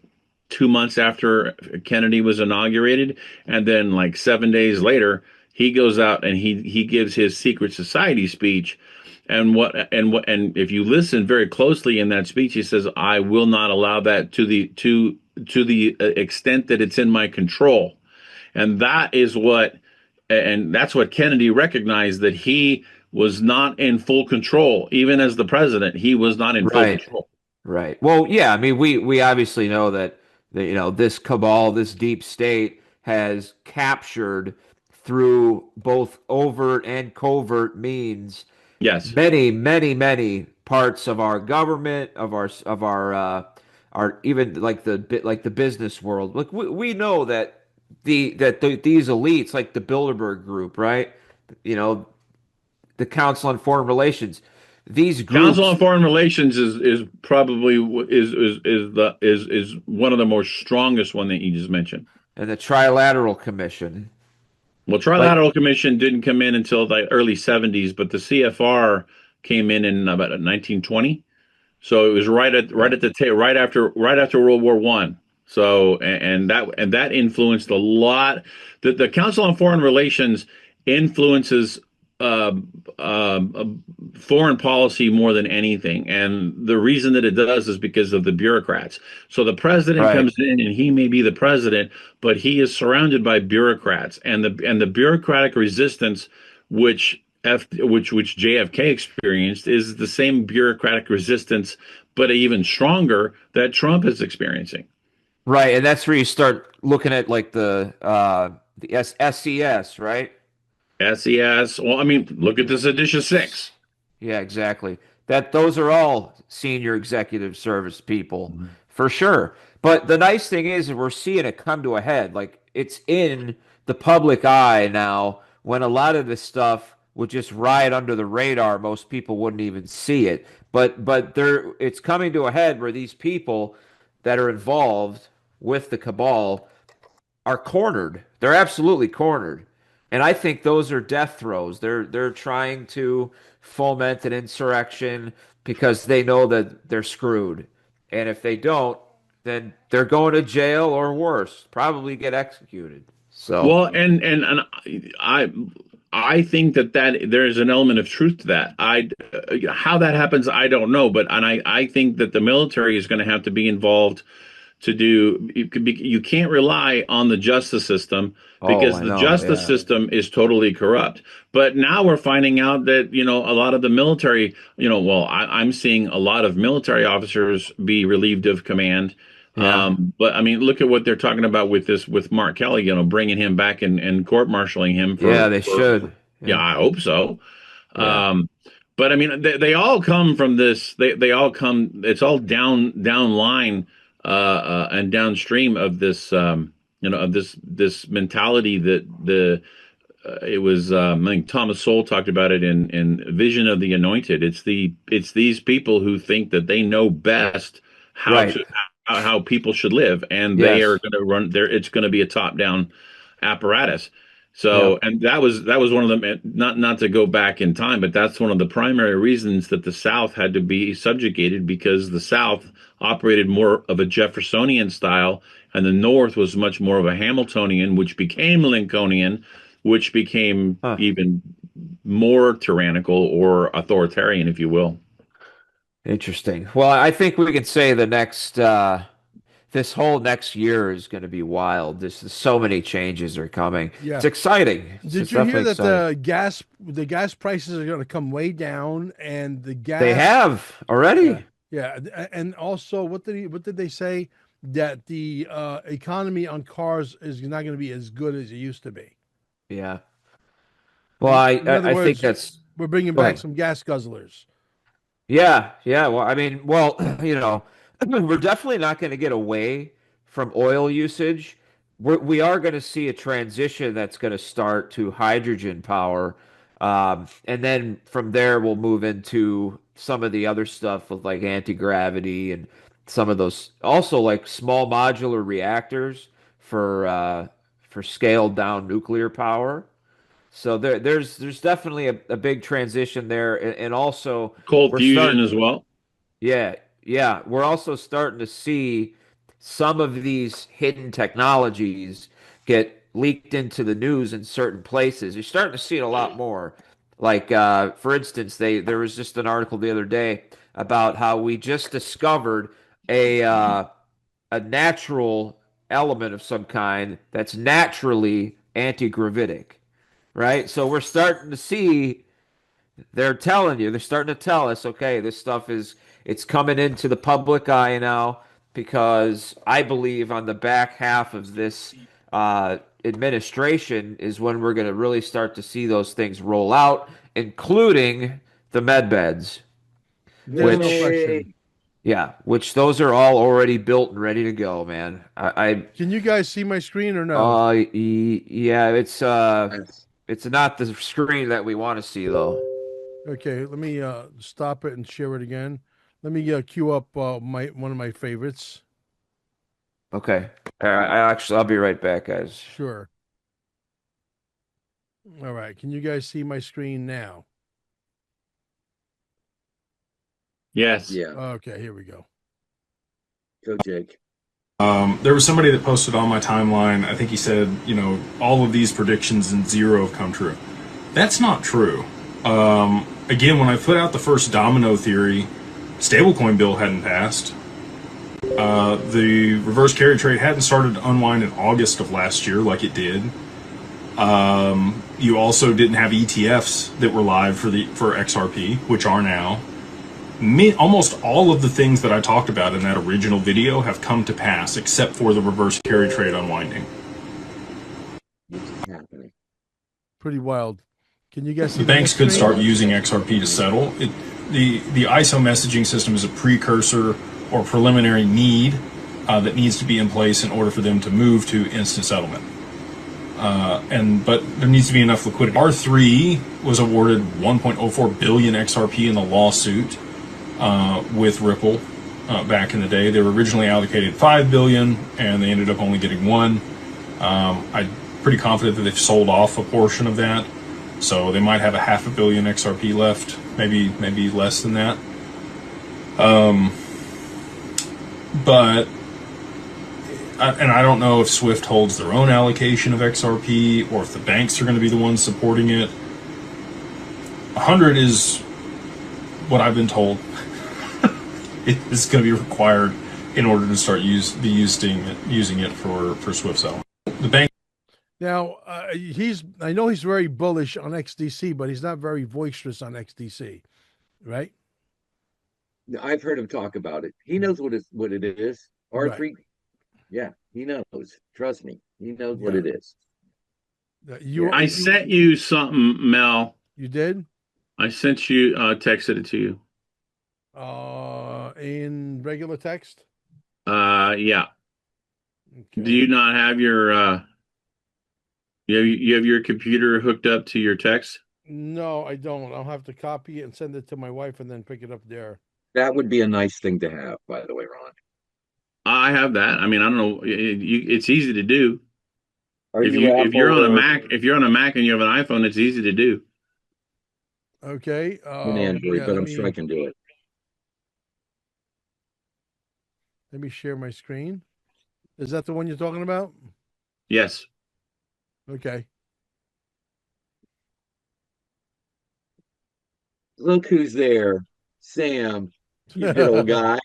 2 months after Kennedy was inaugurated, and then like 7 days later, he goes out and he gives his secret society speech. And if you listen very closely in that speech, he says, "I will not allow that to the extent that it's in my control." And that's what Kennedy recognized, that he was not in full control. Even as the president, he was not in full Right. control. Right. Well, yeah, I mean, we obviously know that this cabal, this deep state has captured through both overt and covert means Yes. many parts of our government, our even like the business world. Like we know that these elites, like the Bilderberg group, right? You know, the Council on Foreign Relations, these Council on groups Foreign Relations is probably is one of the more strongest one that you just mentioned. and the Trilateral Commission. Well, Like, Trilateral Commission didn't come in until the early 70s, but the CFR came in about 1920. So it was yeah, right after World War One. So and that influenced a lot. The Council on Foreign Relations influences uh, uh, foreign policy more than anything, and the reason that it does is because of the bureaucrats. So the president right, comes in, and he may be the president, but he is surrounded by bureaucrats, and the bureaucratic resistance, which JFK experienced, is the same bureaucratic resistance, but even stronger, that Trump is experiencing. right, and that's where you start looking at like the SCS, right? SES. Well, I mean, look at this edition six. Yeah, exactly. Those are all senior executive service people for sure. But the nice thing is we're seeing it come to a head. Like it's in the public eye now when a lot of this stuff would just ride under the radar. Most people wouldn't even see it. But it's coming to a head where these people that are involved with the cabal are cornered. They're absolutely cornered. And I think those are death throes. They're trying to foment an insurrection because they know that they're screwed. And if they don't, then they're going to jail or worse, probably get executed. So, Well, and I I think that there is an element of truth to that. How that happens, I don't know, but I think that the military is going to have to be involved to do. You can't rely on the justice system Oh, because I the know. justice Yeah. system is totally corrupt. But now we're finding out that a lot of the military, well, I'm seeing a lot of military officers be relieved of command. Yeah. But I mean, look at what they're talking about with Mark Kelly, bringing him back and court-martialing him Yeah, they for should. yeah, Yeah. I hope so. Yeah. But I mean, they all come from this. They all come. It's all down line and downstream of this. Of this mentality that it was. I think Thomas Sowell talked about it in Vision of the Anointed. It's these people who think that they know best how Right. to how people should live, and they are Yes. going to run there. It's going to be a top down apparatus. So, Yep. and that was one of them. Not to go back in time, but that's one of the primary reasons that the South had to be subjugated, because the South operated more of a Jeffersonian style, and the North was much more of a Hamiltonian, which became Lincolnian, which became Huh. even more tyrannical or authoritarian, if you will. Interesting. Well, I think we can say the next this whole next year is going to be wild. There's so many changes are coming. It's Yeah. exciting. It's Did you hear definitely that exciting. the gas prices are going to come way down, and the They gas? have Yeah, already. yeah, and also what did they say, that the economy on cars is not going to be as good as it used to be. Yeah. Well, In other I think words, that's. we're bringing Go back ahead. some gas guzzlers. Yeah, yeah. Well, I mean, well, we're definitely not going to get away from oil usage. We are going to see a transition that's going to start to hydrogen power. And then from there, we'll move into some of the other stuff with like anti-gravity and some of those, also like small modular reactors for scaled down nuclear power. So there's definitely a big transition there, and also Cold we're fusion starting, as well. yeah, yeah, we're also starting to see some of these hidden technologies get leaked into the news in certain places. You're starting to see it a lot more. Like for instance, there was just an article the other day about how we just discovered a uh, a natural element of some kind that's naturally anti-gravitic, right? So we're starting to see, they're starting to tell us, okay, this stuff it's coming into the public eye now, because I believe on the back half of this administration is when we're going to really start to see those things roll out, including the med beds, Yeah, no which, Yay! question. yeah, which those are all already built and ready to go, man. Can you guys see my screen or no? Yeah, Yes. it's not the screen that we want to see though. Okay, let me stop it and share it again. Let me queue up my one of my favorites. Okay. I'll be right back, guys. Sure. All right. Can you guys see my screen now? Yes. Yeah. Okay, here we go. Go, Jake. There was somebody that posted on my timeline. I think he said, all of these predictions and zero have come true. That's not true. Again, when I put out the first domino theory, stablecoin bill hadn't passed. The reverse carry trade hadn't started to unwind in August of last year like it did. You also didn't have ETFs that were live for XRP, which are now. Almost all of the things that I talked about in that original video have come to pass, except for the reverse carry trade unwinding. What's happening? Pretty wild. Can you guys see The banks next could screen? start using XRP to settle. The ISO messaging system is a precursor or preliminary need that needs to be in place in order for them to move to instant settlement. But there needs to be enough liquidity. R3 was awarded 1.04 billion XRP in the lawsuit with Ripple back in the day. They were originally allocated 5 billion, and they ended up only getting 1. I'm pretty confident that they've sold off a portion of that, so they might have a 500 million XRP left, maybe less than that. But I don't know if Swift holds their own allocation of XRP or if the banks are going to be the ones supporting it. 100 is what I've been told it's going to be required in order to start using it for Swift settlement. The bank. Now, I know he's very bullish on XDC, but he's not very boisterous on XDC, right? I've heard him talk about it. He knows what it is. R3, Right. yeah, he knows. Trust me, he knows what it is. I sent you something, Mel. You did? I sent you, texted it to you. In regular text? Yeah. Okay. Do you not have your, you have your computer hooked up to your text? No, I don't. I'll have to copy it and send it to my wife and then pick it up there. That would be a nice thing to have, by the way, Ron. I have that. I mean, I don't know. It's easy to do. If you're on a Mac, if you're on a Mac and you have an iPhone, it's easy to do. Okay. An Android, but I'm sure I can do it. Let me share my screen. Is that the one you're talking about? Yes. Okay. Look who's there, Sam. You good old guy.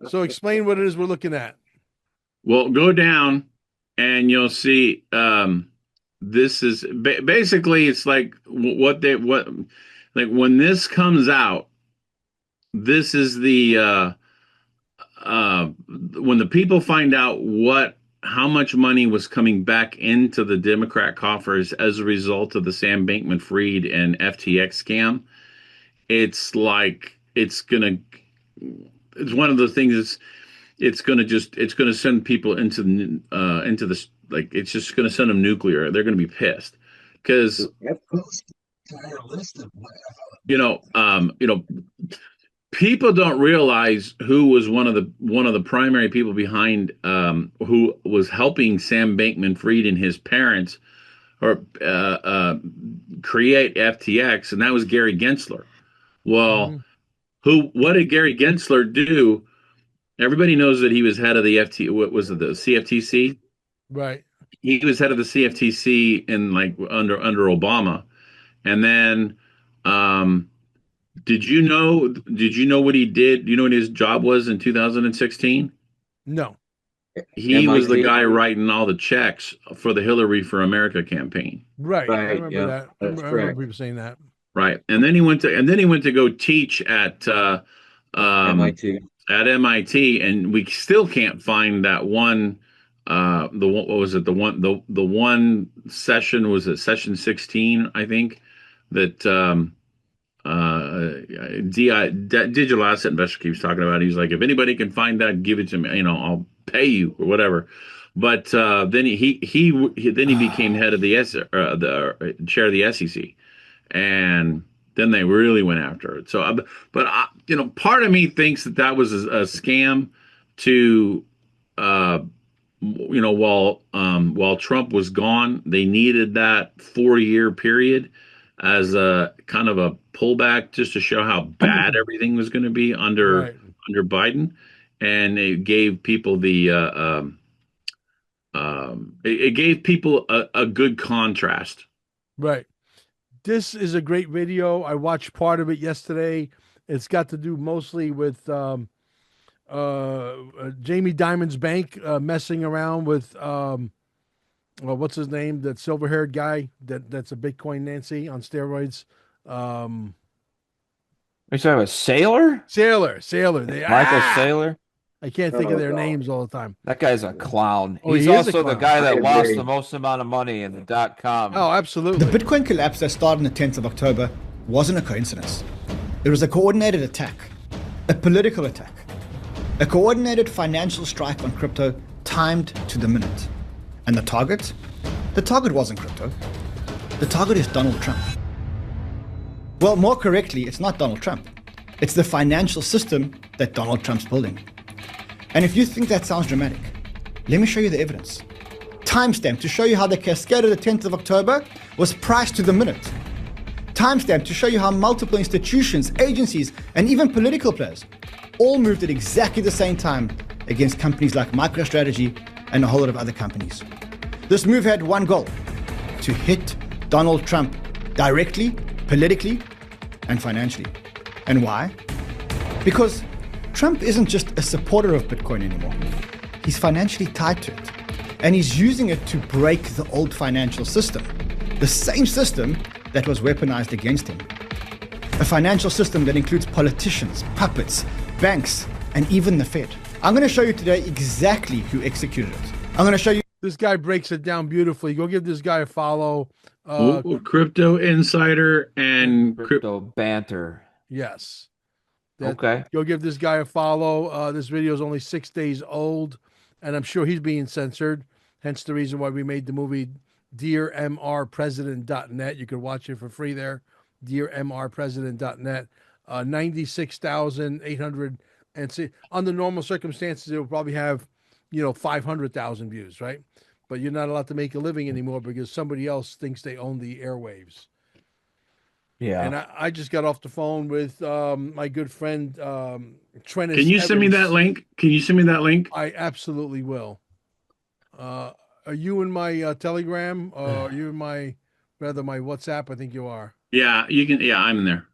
So explain what it is we're looking at. Well, go down and you'll see. This is basically it's like like when this comes out. This is the when the people find out how much money was coming back into the Democrat coffers as a result of the Sam Bankman-Fried and FTX scam. It's like it's one of the things it's going to send people into this, like, it's just going to send them nuclear. They're going to be pissed because, people don't realize who was one of the primary people behind, who was helping Sam Bankman-Fried and his parents create FTX, and that was Gary Gensler. Well, what did Gary Gensler do? Everybody knows that he was head of the the CFTC? Right. He was head of the CFTC in under Obama. And then did you know what he did? Do you know what his job was in 2016? No. He was the guy writing all the checks for the Hillary for America campaign. Right. I remember that. I remember people saying that. Right. And then he went to go teach at MIT. At MIT, and we still can't find that one. What was it? The one session, was it session 16? I think that digital asset investor keeps talking about. He's like, if anybody can find that, give it to me. I'll pay you or whatever. But then he became head of the chair of the SEC, and then they really went after it. So, part of me thinks that was a scam to, while Trump was gone, they needed that 4-year period as a kind of a pullback just to show how bad everything was going to be under Biden, and it gave people a good contrast. Right. This is a great video. I watched part of it yesterday. It's got to do mostly with Jamie Dimon's bank messing around with what's his name? That silver-haired guy that's a Bitcoin Nancy on steroids. Are you talking about Saylor? Michael Saylor? I can't think of their names all the time. That guy's a clown. Oh, He's he is also a clown. the guy that lost the most amount of money in the .com. Oh, absolutely. The Bitcoin collapse that started on the 10th of October wasn't a coincidence. It was a coordinated attack, a political attack, a coordinated financial strike on crypto timed to the minute. And the target? The target wasn't crypto. The target is Donald Trump. Well, more correctly, it's not Donald Trump. It's the financial system that Donald Trump's building. And if you think that sounds dramatic, let me show you the evidence. Timestamp to show you how the cascade of the 10th of October was priced to the minute. Timestamp to show you how multiple institutions, agencies, and even political players all moved at exactly the same time against companies like MicroStrategy and a whole lot of other companies. This move had one goal: to hit Donald Trump directly politically and financially. And why? Because Trump isn't just a supporter of Bitcoin anymore. He's financially tied to it. And he's using it to break the old financial system, the same system that was weaponized against him. A financial system that includes politicians, puppets, banks, and even the Fed. I'm going to show you today exactly who executed it. I'm going to show you. This guy breaks it down beautifully. Go give this guy a follow. Crypto Insider and Crypto banter. Yes. Okay. Go give this guy a follow. This video is only 6 days old, and I'm sure he's being censored. Hence the reason why we made the movie DearMRPresident.net. You could watch it for free there. DearMRPresident.net. 96,800. And see, under normal circumstances, it will probably have, 500,000 views, right? But you're not allowed to make a living anymore because somebody else thinks they own the airwaves. Yeah. And I just got off the phone with my good friend Trennis. Can you send me that link? I absolutely will. Are you in my Telegram? Or are you in my WhatsApp? I think you are. Yeah, you can. Yeah, I'm in there.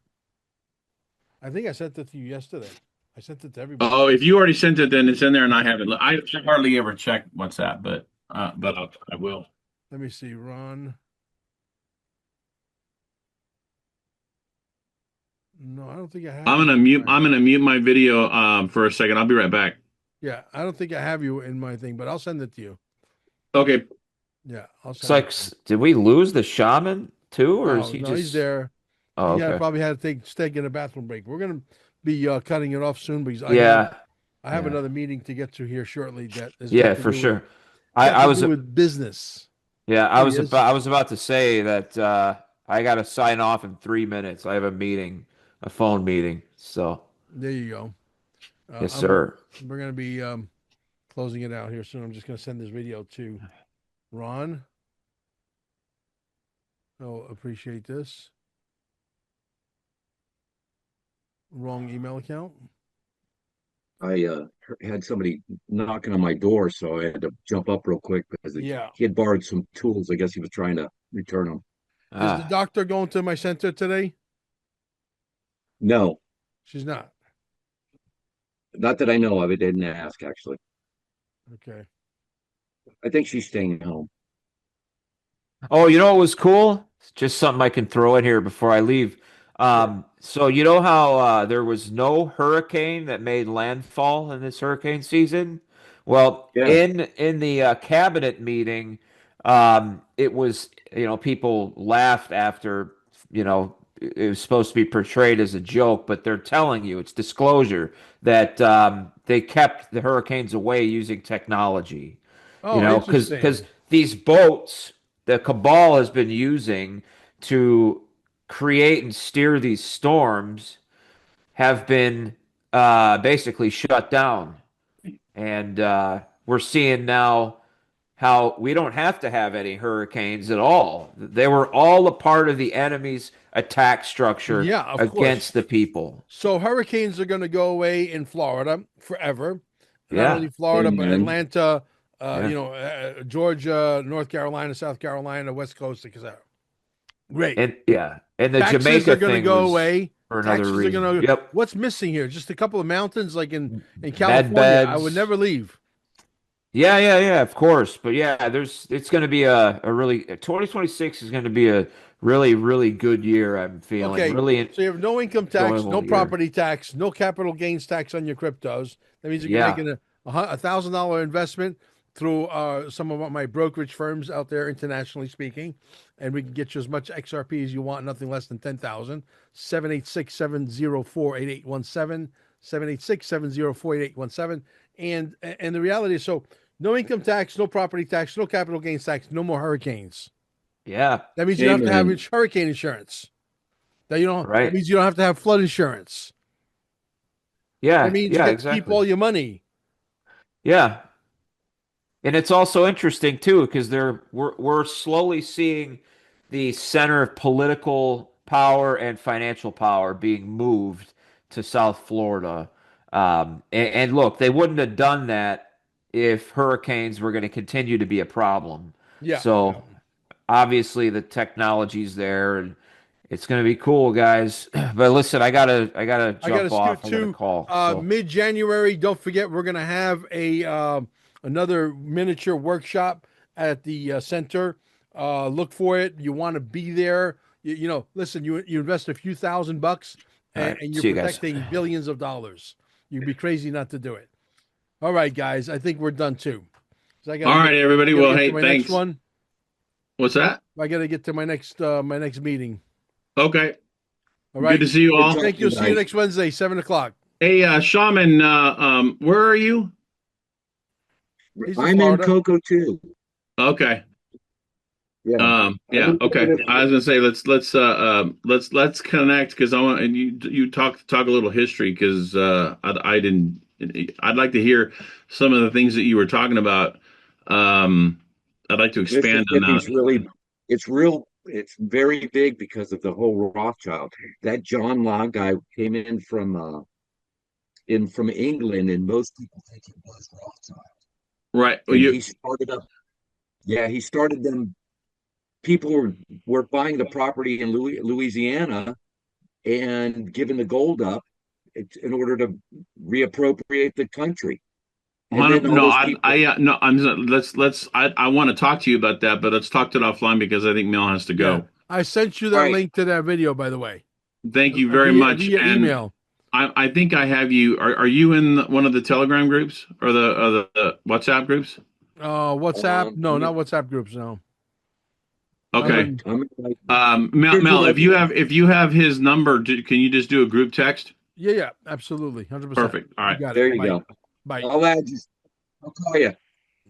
I think I sent it to you yesterday. I sent it to everybody. Oh, if you already sent it, then it's in there, and I haven't. I hardly ever check WhatsApp, but I will. Let me see, Ron. No, I don't think I have. I'm gonna mute my video for a second. I'll be right back. Yeah, I don't think I have you in my thing, but I'll send it to you. Okay. Yeah, I'll send It's like, did we lose the shaman too, or is he just? He's there. Oh, Yeah, okay. probably had to take in a bathroom break. We're gonna be cutting it off soon because Yeah. I have another meeting to get to here shortly. That is For sure. I was with business. Yeah, I was about to say that I got to sign off in 3 minutes. I have a phone meeting. So there you go. yes, sir. We're gonna be closing it out here soon. I'm just gonna send this video to Ron. Oh, appreciate this. Wrong email account. I had somebody knocking on my door, so I had to jump up real quick because he had borrowed some tools. I guess he was trying to return them. Is the doctor going to my center today? No, she's not. Not that I know of. I didn't ask, actually. Okay. I think she's staying home. Oh, you know what was cool? It's just something I can throw in here before I leave. So you know how there was no hurricane that made landfall in this hurricane season? Well, in the cabinet meeting, it was, people laughed after, it was supposed to be portrayed as a joke, but they're telling you, it's disclosure, that they kept the hurricanes away using technology. Oh, because these boats the cabal has been using to create and steer these storms have been basically shut down. And we're seeing now how we don't have to have any hurricanes at all. They were all a part of the enemy's attack structure against the people. So hurricanes are going to go away in Florida forever. Not only Florida, but Atlanta, Georgia, North Carolina, South Carolina, West Coast, etc. Great. And the taxes Jamaica are going to thing go was away. For another taxes reason. Are going to. Yep. What's missing here? Just a couple of mountains, like in California. I would never leave. Yeah, of course. But yeah, it's going to be a really 2026 is going to be a really good year. I'm feeling really. So you have no income tax, no property tax, no capital gains tax on your cryptos. That means you're making a $1,000 investment through some of my brokerage firms out there, internationally speaking, and we can get you as much XRP as you want, nothing less than 10,000. 786-704-8817, 786-704-8817, and the reality is no income tax, no property tax, no capital gains tax, no more hurricanes. Yeah, that means you don't have to have hurricane insurance. That means you don't have to have flood insurance. Yeah, that means you get to keep all your money. Yeah, and it's also interesting too because we're slowly seeing the center of political power and financial power being moved to South Florida. And look, they wouldn't have done that if hurricanes were going to continue to be a problem. Yeah. So obviously the technology's there, and It's gonna be cool, guys. But listen, I gotta I got jump to off. scoot I got a to call. So mid-January. Don't forget, we're going to have another miniature workshop at the center. Look for it. You want to be there. Listen, you invest a few $1,000 all right, and you're see you guys. protecting billions of dollars. You'd be crazy not to do it. All right, guys. I think we're done too. So I got All right, everybody. I gotta Well, get hey, to my thanks. next one. What's that? I got to get to my next meeting. Okay. All Good right. to see you Good all. talking Thank you. to See you guys. next Wednesday, 7:00. Hey, Shaman, where are you? He's in I'm in Florida. Coco too. Okay. Yeah. Yeah, I'm okay. I was gonna say let's connect because I want and you talk a little history because I didn't. I'd like to hear some of the things that you were talking about. I'd like to expand on that. Mississippi's really, it's very big because of the whole Rothschild. That John Law guy came in from England, and most people think it was Rothschild. Right. Well, And you he started up, yeah, he started them. People were buying the property in Louisiana and giving the gold up in order to reappropriate the country. And then all no, those people, no. I want to talk to you about that, but let's talk it offline because I think Mel has to Yeah. go. I sent you all that right, link to that video, by the way, Thank you very via much. via And email. I think I have you. Are you in one of the Telegram groups or the WhatsApp groups? WhatsApp? No, I'm not WhatsApp groups. No. I'm Okay. in. like, Mel, if you have his number, can you just do a group text? Yeah, absolutely, 100%. Perfect. All You right. got it. there you Bye. go. Bye. I'll add you. I'll call you.